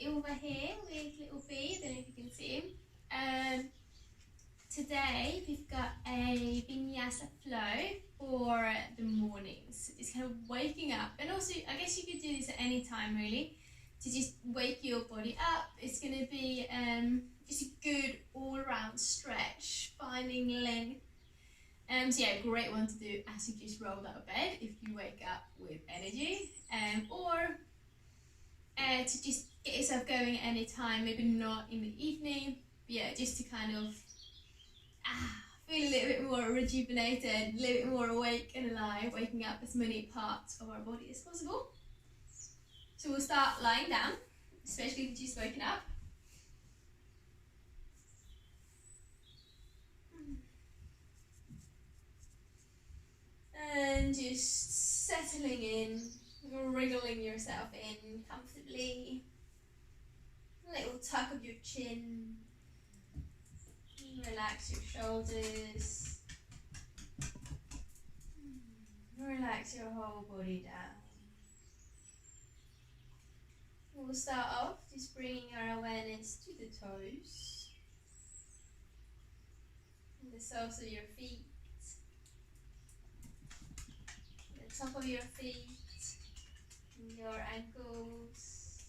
over here with little B, I don't know if you can see him. Today we've got a vinyasa flow for the mornings, just kind of waking up, and also I guess you could do this at any time really, to just wake your body up. It's going to be just a good all-round stretch, finding length. So yeah, great one to do as you just rolled out of bed if you wake up with energy, or to just get yourself going at any time, maybe not in the evening, but yeah, just to kind of feel a little bit more rejuvenated, a little bit more awake and alive, waking up as many parts of our body as possible. So we'll start lying down, especially if you've just woken up. And just settling in, wriggling yourself in comfortably. A little tuck of your chin. Relax your shoulders. Relax your whole body down. We'll start off just bringing our awareness to the toes, and the soles of your feet, the top of your feet, and your ankles,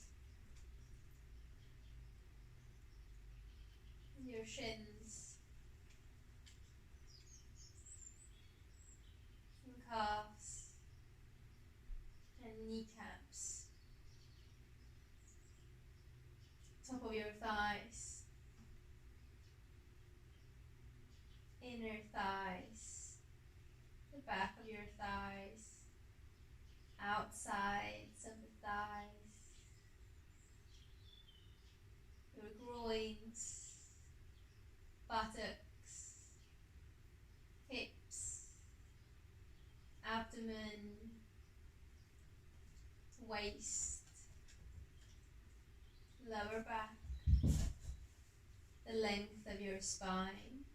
and your shins, and calves, and kneecaps, top of your thighs, inner thighs, the back of your thighs, outsides of the thighs, your groins, buttocks, hips, abdomen, waist, lower back, the length of your spine,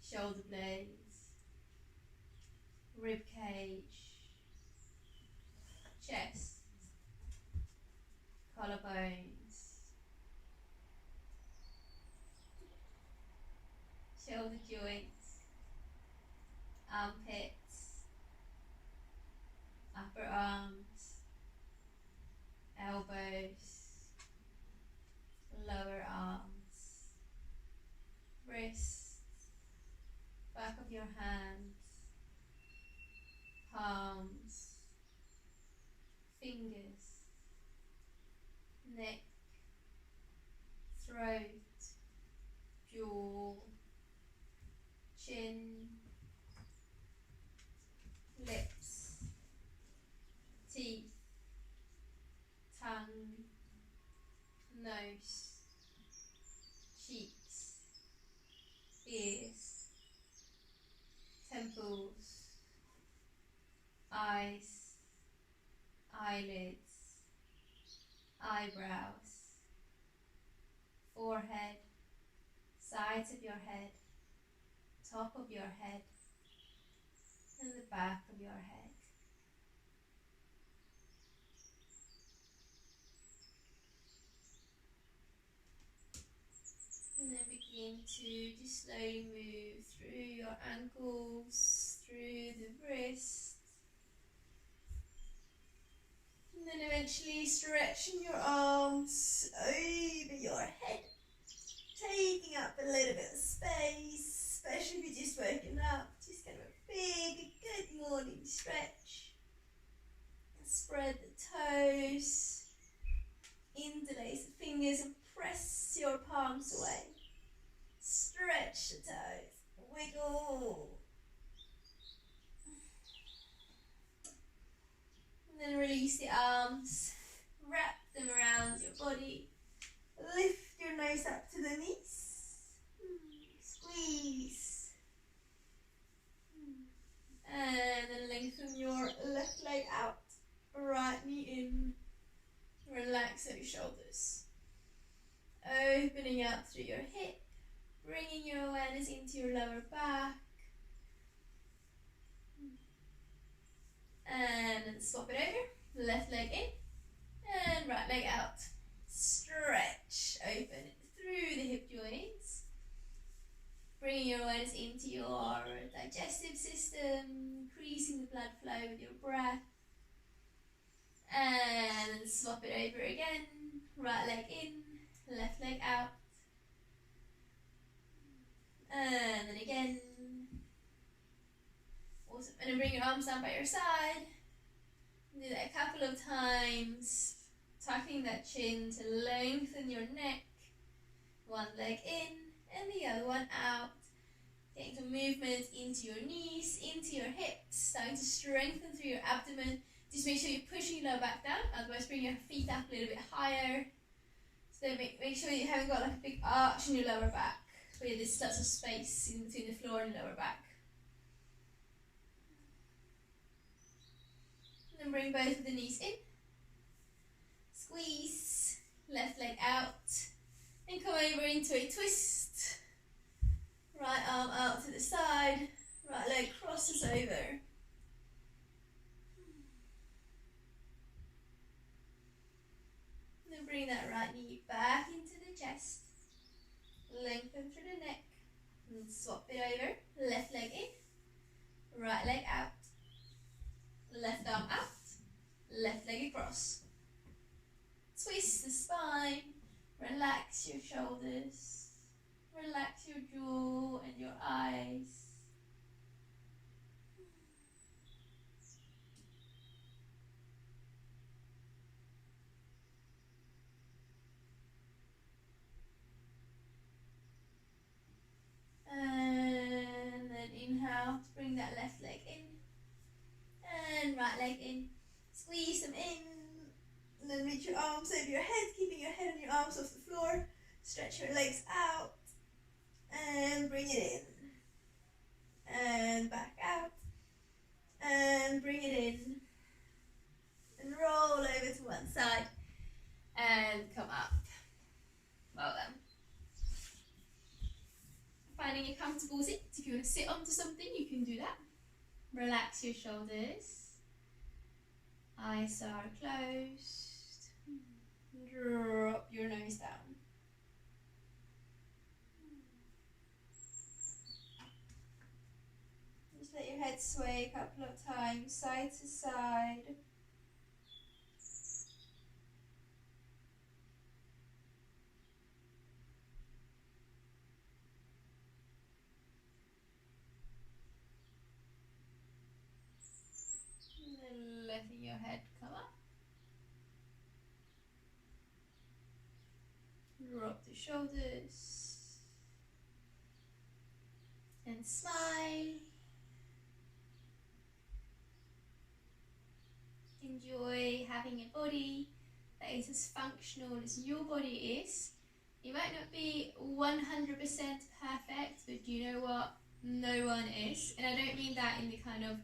shoulder blades, rib cage, chest, collarbones, shoulder joints, armpits, upper arms, elbows, lower arms, wrists, back of your hands, palms, fingers, neck, throat, jaw, chin, lips, teeth, tongue, nose, cheeks, ears, temples, eyes, eyelids, eyebrows, forehead, sides of your head, top of your head, and the back of your head. And then begin to just slowly move through your ankles, through the wrists, and then eventually stretching your arms over your head, taking up a little bit of space, especially if you're just waking up. Just kind of a big, good morning stretch. And spread the toes, interlace the fingers and press your palms away. Stretch the toes, wiggle. And then release the arms, wrap them around your body. Lift your nose up to the knees. Squeeze. And then lengthen your left leg out, right knee in. Relax your shoulders. Opening out through your hip, bringing your awareness into your lower back. And then swap it over. Left leg in and right leg out. our digestive system, increasing the blood flow with your breath. And swap it over again. Right leg in, left leg out. And then again. Awesome. And then bring your arms down by your side. Do that a couple of times. Tucking that chin to lengthen your neck. One leg in and the other one out. Getting some movement into your knees, into your hips. Starting to strengthen through your abdomen. Just make sure you're pushing your lower back down. Otherwise bring your feet up a little bit higher. So make sure you haven't got like a big arch in your lower back, where there's lots of space in between the floor and the lower back. And then bring both of the knees in. Squeeze, left leg out. And come over into a twist. Right arm out to the side, right leg crosses over. And then bring that right knee back into the chest. Lengthen through the neck. And swap it over. Left leg in, right leg out. Left arm out, left leg across. Twist the spine, relax your shoulders. Relax your jaw and your eyes. And then inhale to bring that left leg in. And right leg in. Squeeze them in. And then reach your arms over your head, keeping your head and your arms off the floor. Stretch your legs out. And bring it in. And back out. And bring it in. And roll over to one side. And come up. Well done. Finding a comfortable seat. If you want to sit onto something, you can do that. Relax your shoulders. Eyes are closed. Drop your nose down. Just let your head sway a couple of times, side to side. And then letting your head come up. Drop the shoulders. And smile. Enjoy having a body that is as functional as your body is. You might not be 100% perfect, but you know what? No one is. And I don't mean that in the kind of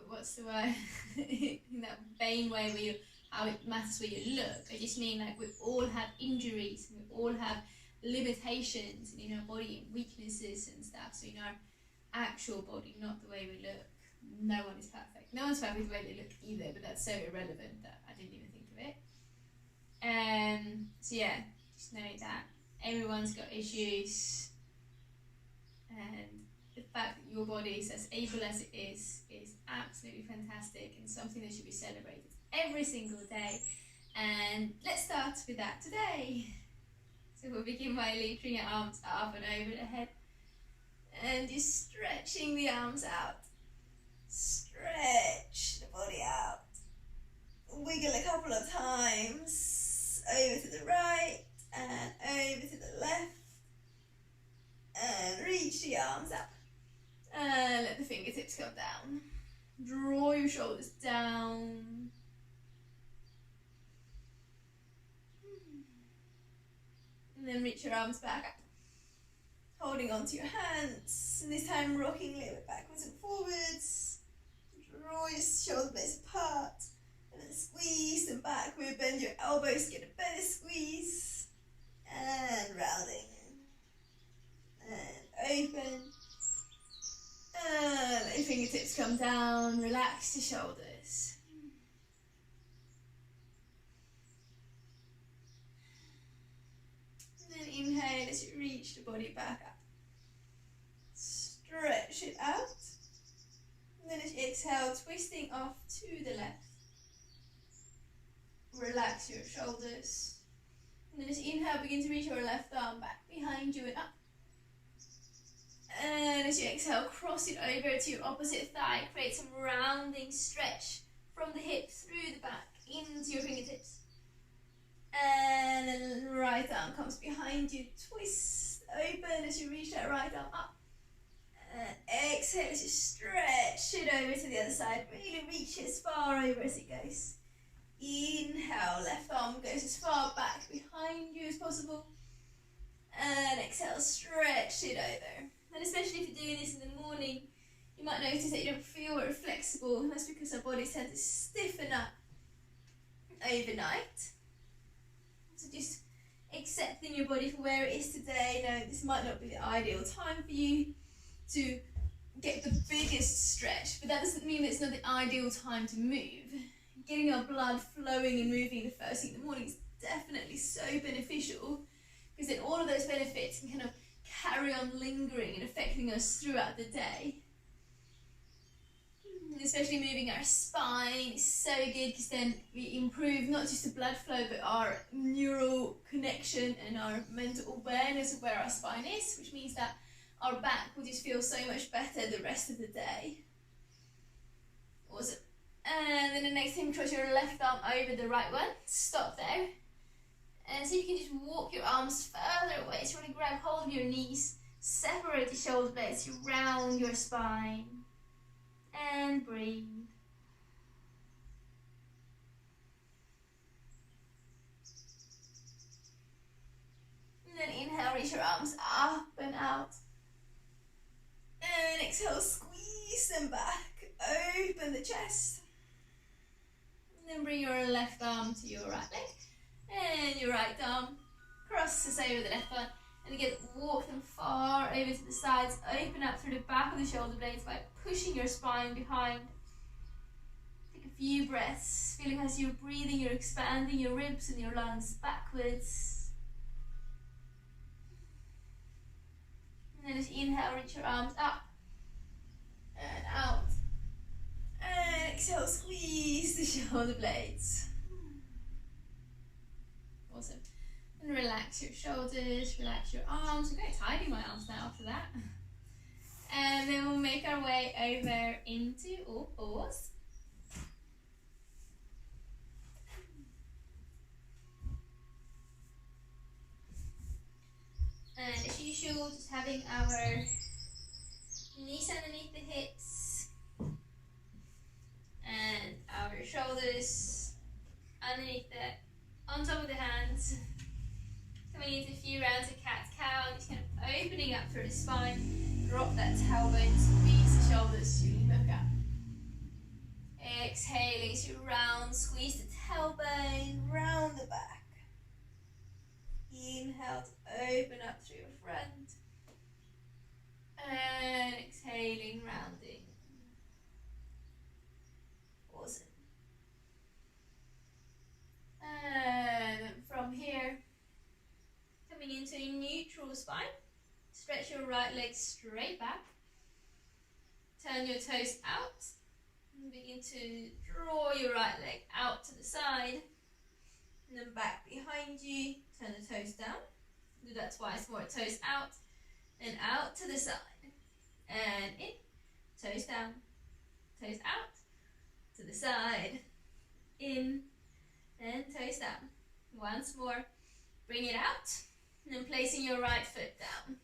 what's the word? in that vain way where how it matters where you look. I just mean like we all have injuries and we all have limitations in our body and weaknesses and stuff. So in our actual body, not the way we look. No one is perfect. No one's perfect the way they look either, but that's so irrelevant that I didn't even think of it. So yeah, just know that everyone's got issues, and the fact that your body is as able as it is absolutely fantastic and something that should be celebrated every single day. And let's start with that today. So we'll begin by lifting your arms up and over the head, and just stretching the arms out. Stretch the body out. Wiggle a couple of times. Over to the right and over to the left. And reach the arms up. And let the fingertips come down. Draw your shoulders down. And then reach your arms back up. Holding onto your hands. And this time rocking a little bit backwards and forwards. Draw your shoulder blades apart. And then squeeze them backward. Bend your elbows to get a better squeeze. And rounding. And open. And let your fingertips come down. Relax the shoulders. And then inhale as you reach the body back up. exhale, twisting off to the left. Relax your shoulders. And then as you inhale, begin to reach your left arm back behind you and up. And as you exhale, cross it over to your opposite thigh. Create some rounding stretch from the hip through the back into your fingertips. And then the right arm comes behind you. Twist open as you reach that right arm up. And exhale as you stretch it over to the other side. Really reach it as far over as it goes. Inhale, left arm goes as far back behind you as possible. And exhale, stretch it over. And especially if you're doing this in the morning, you might notice that you don't feel very flexible. And that's because our bodies tend to stiffen up overnight. So just accepting your body for where it is today. Now, this might not be the ideal time for you to get the biggest stretch, but that doesn't mean that it's not the ideal time to move. Getting our blood flowing and moving the first thing in the morning is definitely so beneficial, because then all of those benefits can kind of carry on lingering and affecting us throughout the day. And especially moving our spine is so good, because then we improve not just the blood flow but our neural connection and our mental awareness of where our spine is, which means that our back will just feel so much better the rest of the day. Awesome. And then the next time, cross your left arm over the right one. Stop there. And see if you can just walk your arms further away. So really grab hold of your knees. Separate the shoulder blades. You round your spine. And breathe. And then inhale, reach your arms up and out. And exhale, squeeze them back. Open the chest. And then bring your left arm to your right leg. And your right arm crosses over the left one. And again, walk them far over to the sides. Open up through the back of the shoulder blades by pushing your spine behind. Take a few breaths. Feeling as you're breathing, you're expanding your ribs and your lungs backwards. And then as you inhale, reach your arms up and out. And exhale, squeeze the shoulder blades. Awesome. And relax your shoulders, relax your arms. I'm quite tired in my arms now after that. And then we'll make our way over into all fours. And as usual, just having our knees underneath the hips and our shoulders underneath on top of the hands. Coming into a few rounds of cat-cow, and just kind of opening up through the spine. Drop that tailbone, squeeze the shoulders, you look up. Exhaling as you round, squeeze the tailbone, round the back. Inhale to open up through your front. And exhaling, rounding. Awesome. And from here, coming into a neutral spine. Stretch your right leg straight back. Turn your toes out. And begin to draw your right leg out to the side. And then back behind you. Turn the toes down. Do that twice more. Toes out. And out to the side. And in. Toes down. Toes out. To the side. In. And toes down. Once more. Bring it out. And then placing your right foot down.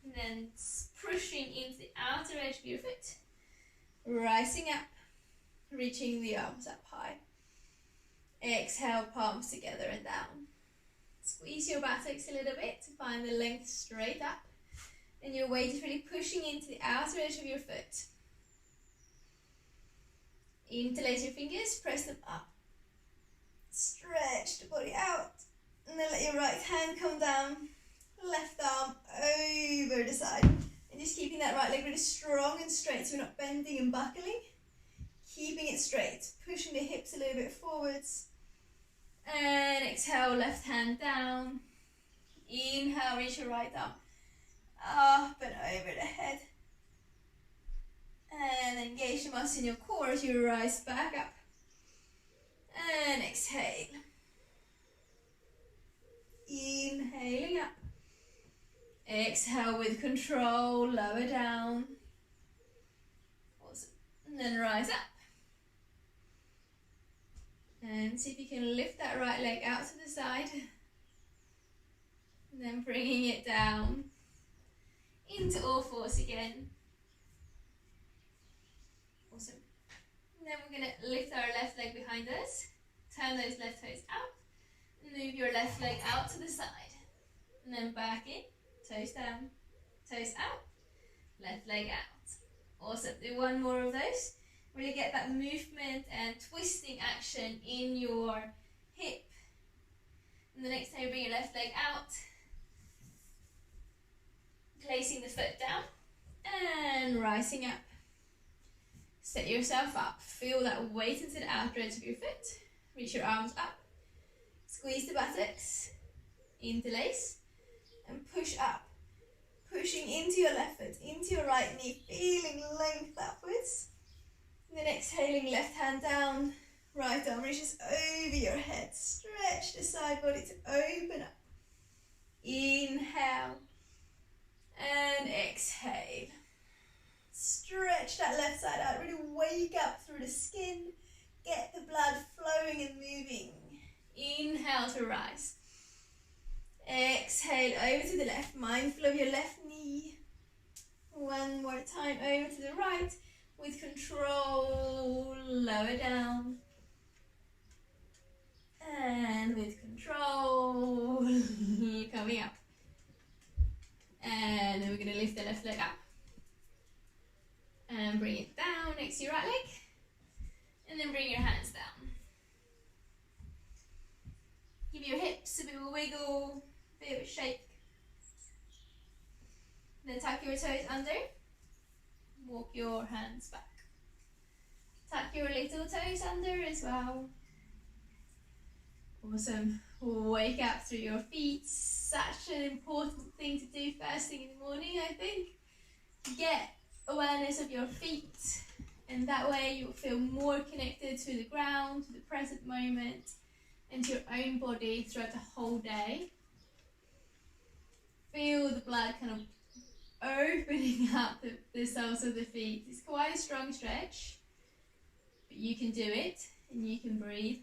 And then pushing into the outer edge of your foot. Rising up. Reaching the arms up high. Exhale, palms together and down. Squeeze your buttocks a little bit to find the length straight up. And your weight is really pushing into the outer edge of your foot. Interlace your fingers, press them up. Stretch the body out. And then let your right hand come down. Left arm over the side. And just keeping that right leg really strong and straight so you're not bending and buckling. Keeping it straight. Pushing the hips a little bit forwards. And exhale, left hand down. Inhale, reach your right arm up and over the head. And engage the muscle in your core as you rise back up. And exhale. Inhaling up. Exhale with control, lower down. Awesome. And then rise up. And see if you can lift that right leg out to the side. And then bringing it down into all fours again. Awesome. And then we're going to lift our left leg behind us. Turn those left toes out. Move your left leg out to the side. And then back in. Toes down. Toes out. Left leg out. Awesome. Do one more of those. Really get that movement and twisting action in your hip. And the next time you bring your left leg out. Placing the foot down. And rising up. Set yourself up. Feel that weight into the outer edge of your foot. Reach your arms up. Squeeze the buttocks. Interlace. And push up. Pushing into your left foot, into your right knee. Feeling length upwards. And then exhaling, left hand down. Right arm reaches over your head. Stretch the side body to open up. Inhale. And exhale. Stretch that left side out. Really wake up through the skin. Get the blood flowing and moving. Inhale to rise. Exhale over to the left. Mindful of your left knee. One more time over to the right. With control, lower down. And with control, coming up. And then we're going to lift the left leg up. And bring it down next to your right leg. And then bring your hands down. Give your hips a bit of a wiggle, a bit of a shake. Then tuck your toes under. Walk your hands back. Tuck your little toes under as well. Awesome. Wake up through your feet. Such an important thing to do first thing in the morning, I think. Get awareness of your feet, and that way you'll feel more connected to the ground, to the present moment, and to your own body throughout the whole day. Feel the blood kind of opening up the soles of the feet. It's quite a strong stretch, but you can do it, and you can breathe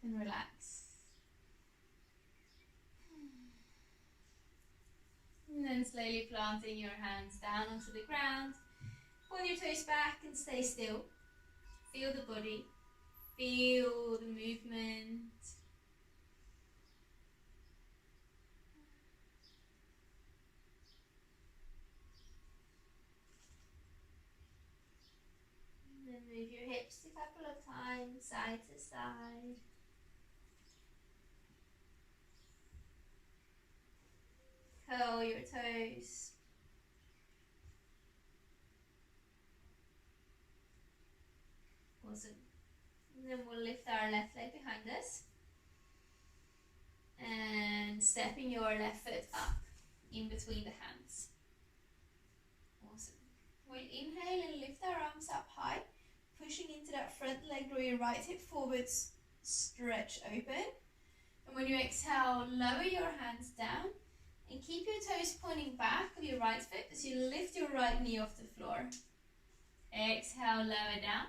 and relax. And then slowly planting your hands down onto the ground. Pull your toes back and stay still. Feel the body. Feel the movement. And then move your hips a couple of times, side to side. Curl your toes. Awesome. And then we'll lift our left leg behind us. And stepping your left foot up in between the hands. Awesome. We'll inhale and lift our arms up high. Pushing into that front leg, draw your right hip forwards. Stretch open. And when you exhale, lower your hands down. And keep your toes pointing back with your right foot as you lift your right knee off the floor. Exhale, lower down.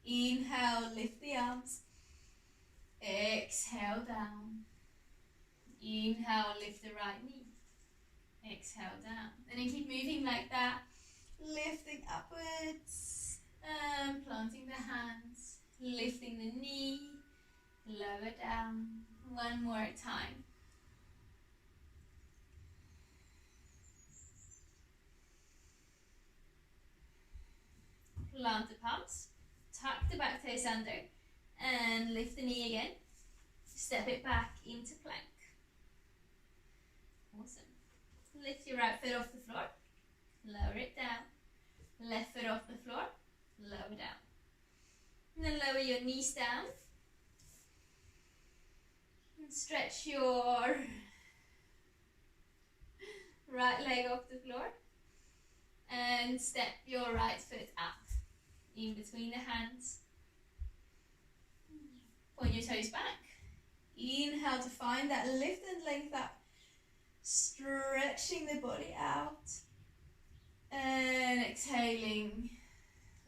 Inhale, lift the arms. Exhale, down. Inhale, lift the right knee. Exhale, down. And then keep moving like that. Lifting upwards. And planting the hands. Lifting the knee. Lower down. One more time. Plant the palms, tuck the back toes under, and lift the knee again. Step it back into plank. Awesome. Lift your right foot off the floor, lower it down. Left foot off the floor, lower down. And then lower your knees down. And stretch your right leg off the floor. And step your right foot up. in between the hands. Point your toes back. Inhale to find that lift and length up. Stretching the body out. And exhaling,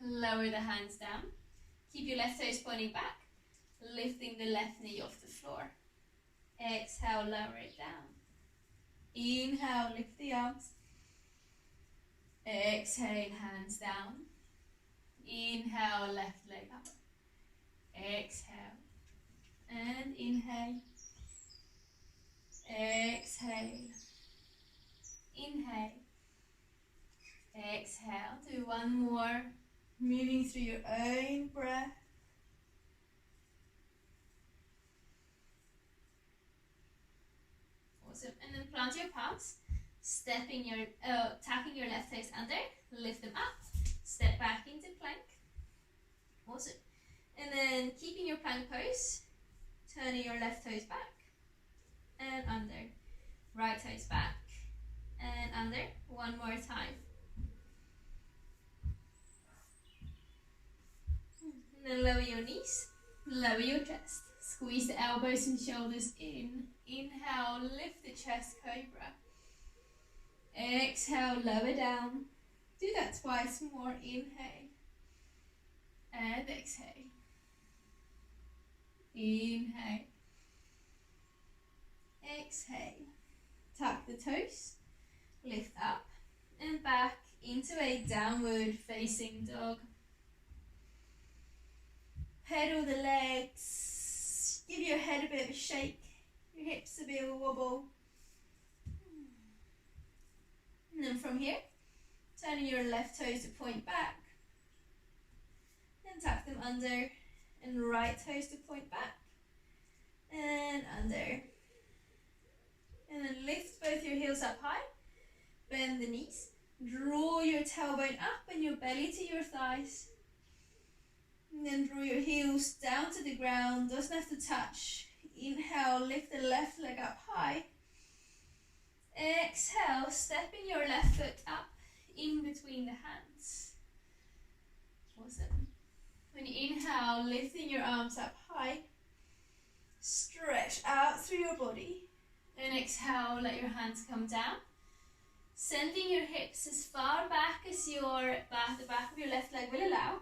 lower the hands down. Keep your left toes pointing back, lifting the left knee off the floor. Exhale, lower it down. Inhale, lift the arms. Exhale, hands down. Inhale, left leg up. Exhale. And inhale. Exhale. Inhale. Exhale. Do one more. Moving through your own breath. Awesome. And then plant your palms. Tapping your left toes under. Lift them up. Step back into plank. Awesome. And then keeping your plank pose. Turning your left toes back. And under. Right toes back. And under. One more time. And then lower your knees, lower your chest. Squeeze the elbows and shoulders in. Inhale, lift the chest, cobra. Exhale, lower down. Do that twice more. Inhale. And exhale. Inhale. Exhale. Tuck the toes. Lift up and back into a downward facing dog. Pedal the legs, give your head a bit of a shake, your hips a bit of a wobble. And then from here, turning your left toes to point back. And tuck them under, and right toes to point back. And under. And then lift both your heels up high, bend the knees, draw your tailbone up and your belly to your thighs. And then draw your heels down to the ground, doesn't have to touch. Inhale, lift the left leg up high. Exhale, stepping your left foot up in between the hands. Awesome. When you inhale, lifting your arms up high. Stretch out through your body. And exhale, let your hands come down. Sending your hips as far back as the back of your left leg will allow.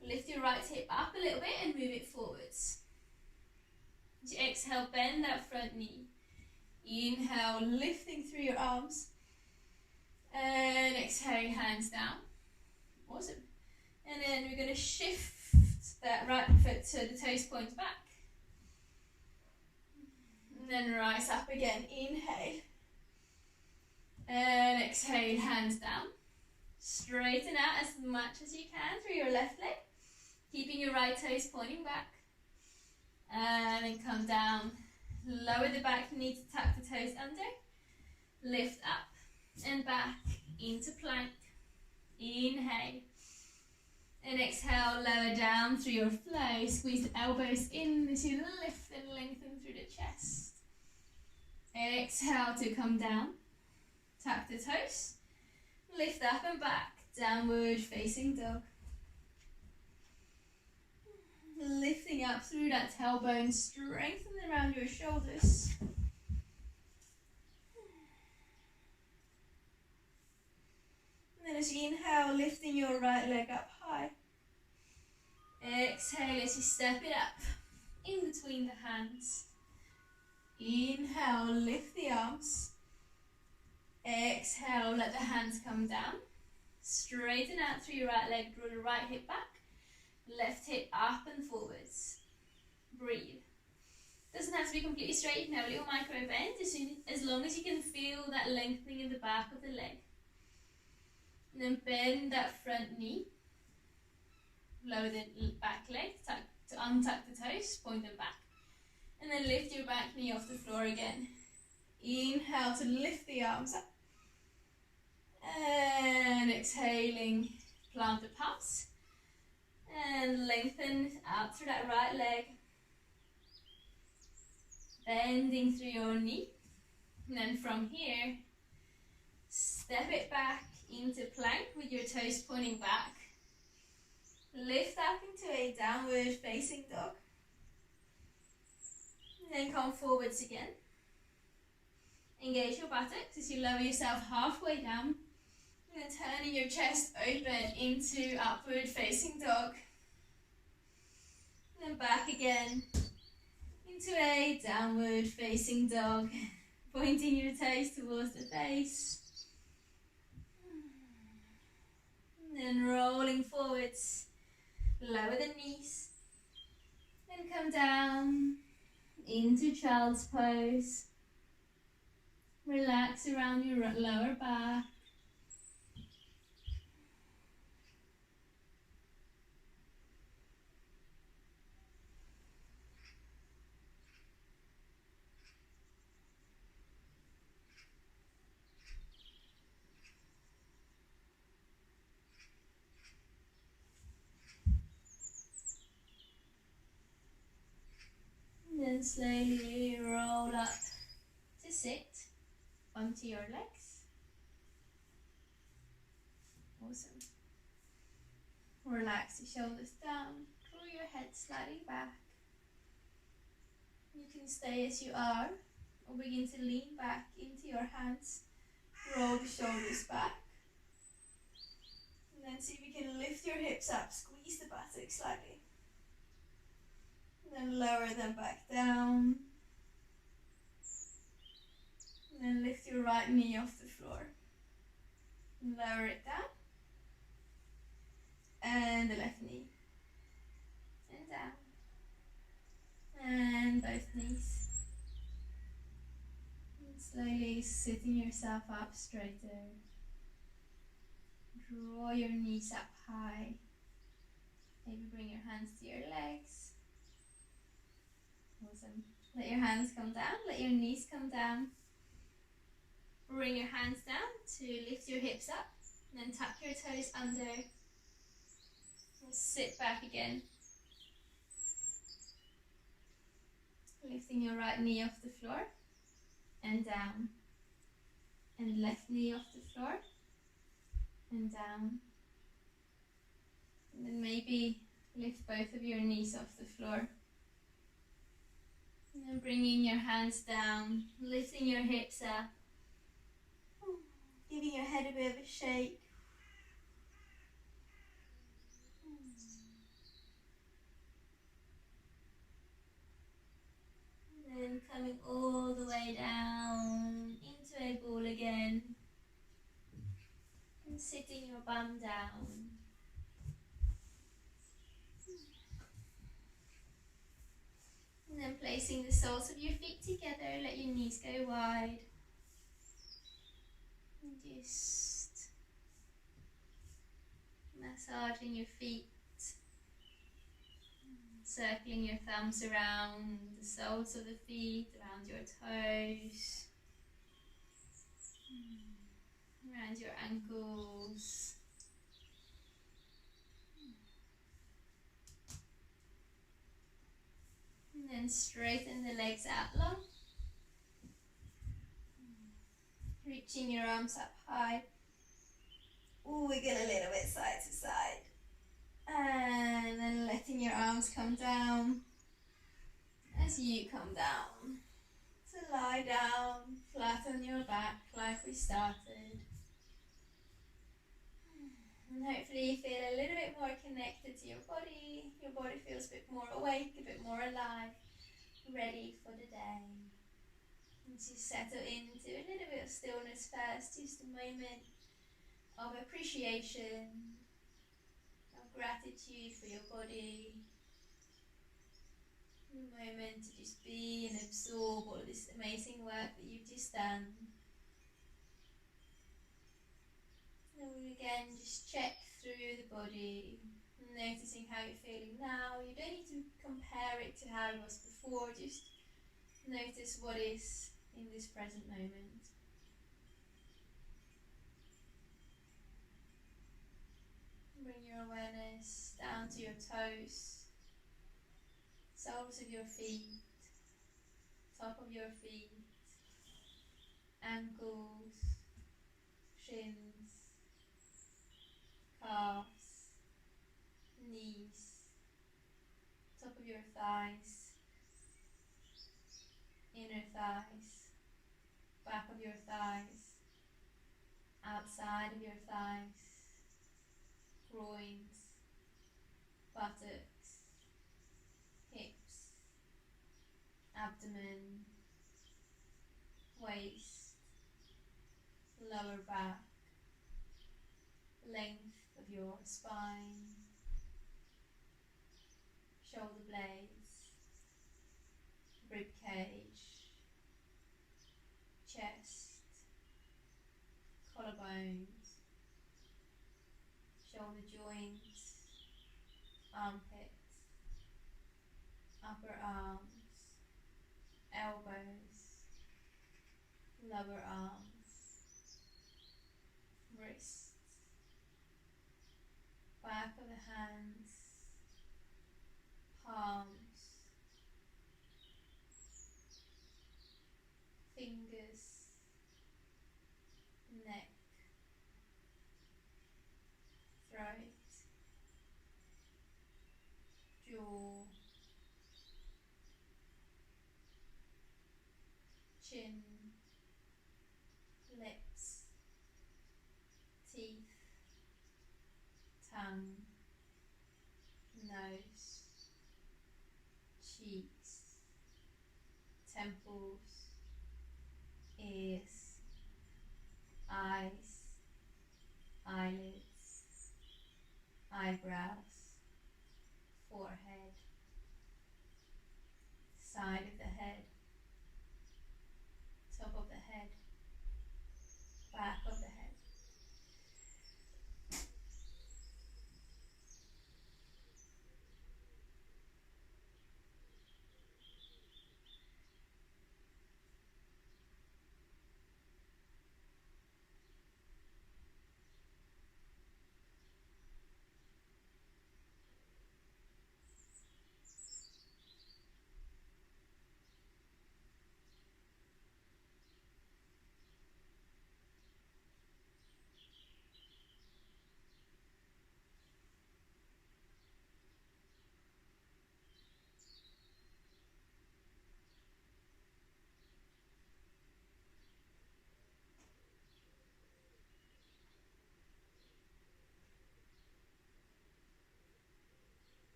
Lift your right hip up a little bit and move it forwards. As you exhale, bend that front knee. Inhale, lifting through your arms. And exhale, hands down. Awesome. And then we're going to shift that right foot so the toes point back. And then rise up again. Inhale. And exhale, hands down. Straighten out as much as you can through your left leg. Keeping your right toes pointing back. And then come down. Lower the back knee to tuck the toes under. Lift up and back into plank. Inhale. And exhale, lower down through your flow. Squeeze the elbows in as you lift and lengthen through the chest. Exhale to come down. Tuck the toes. Lift up and back. Downward facing dog. Lifting up through that tailbone, strengthen around your shoulders. And then as you inhale, lifting your right leg up high. Exhale as you step it up in between the hands. Inhale, lift the arms. Exhale, let the hands come down. Straighten out through your right leg, draw the right hip back. Left hip up and forwards. Breathe. Doesn't have to be completely straight, you can have a little micro bend as long as you can feel that lengthening in the back of the leg. And then bend that front knee. Lower the back leg to untuck the toes, point them back. And then lift your back knee off the floor again. Inhale to lift the arms up. And exhaling, plant the palms. And lengthen out through that right leg. Bending through your knee. And then from here, step it back into plank with your toes pointing back. Lift up into a downward facing dog. And then come forwards again. Engage your buttocks as you lower yourself halfway down. And then turning your chest open into upward facing dog. And then back again into a downward facing dog. Pointing your toes towards the face. And then rolling forwards. Lower the knees. Then come down into child's pose. Relax around your lower back. And then slowly roll up to sit onto your legs. Awesome. Relax your shoulders down, pull your head slightly back. You can stay as you are, or begin to lean back into your hands. Roll the shoulders back. And then see if you can lift your hips up, squeeze the buttocks slightly. And then lower them back down. And then lift your right knee off the floor. And lower it down. And the left knee. And down. And both knees. And slowly sitting yourself up straighter. Draw your knees up high. Maybe bring your hands to your legs. Awesome. Let your hands come down. Let your knees come down. Bring your hands down to lift your hips up. And then tuck your toes under. And sit back again. Lifting your right knee off the floor. And down. And left knee off the floor. And down. And then maybe lift both of your knees off the floor. And then bringing your hands down, lifting your hips up, giving your head a bit of a shake. And then coming all the way down into a ball again. And sitting your bum down. And then placing the soles of your feet together, let your knees go wide. And just massaging your feet, circling your thumbs around the soles of the feet, around your toes, around your ankles. And then straighten the legs out long. Reaching your arms up high. Wiggle a little bit side to side. And then letting your arms come down as you come down. So lie down, flat on your back like we started. And hopefully you feel a little bit more connected to your body. Your body feels a bit more awake, a bit more alive, ready for the day. And just settle into a little bit of stillness first, just a moment of appreciation, of gratitude for your body. A moment to just be and absorb all this amazing work that you've just done. And we again just check through the body, noticing how you're feeling now. You don't need to compare it to how it was before, just notice what is in this present moment. Bring your awareness down to your toes, soles of your feet, top of your feet, ankles, shins, calves, knees, your thighs, inner thighs, back of your thighs, outside of your thighs, groins, buttocks, hips, abdomen, waist, lower back, length of your spine, shoulder blades, rib cage, chest, collarbones, shoulder joints, armpits, upper arms, elbows, lower arms, wrists, back of the hands, palms, fingers, neck, throat, jaw, chin, lips, teeth, tongue, nose, cheeks, temples, ears, eyes, eyelids, eyebrows, forehead, side of the head, top of the head, back of the head.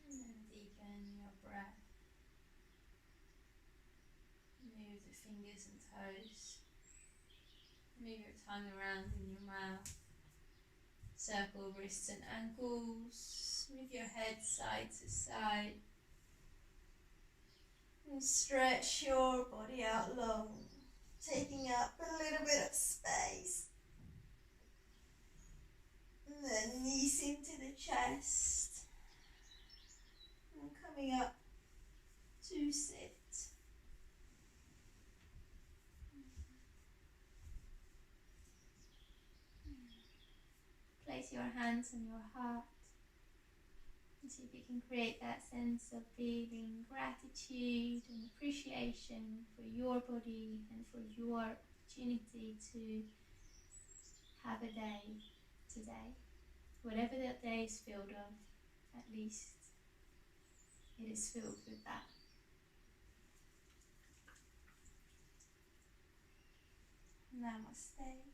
And then deepen your breath. Move the fingers and toes. Move your tongue around in your mouth. Circle wrists and ankles. Move your head side to side. And stretch your body out long, taking up a little bit of space. And then knees into the chest. And coming up to sit. your hands on your heart and see if you can create that sense of feeling gratitude and appreciation for your body and for your opportunity to have a day today. Whatever that day is filled of, at least it is filled with that. Namaste.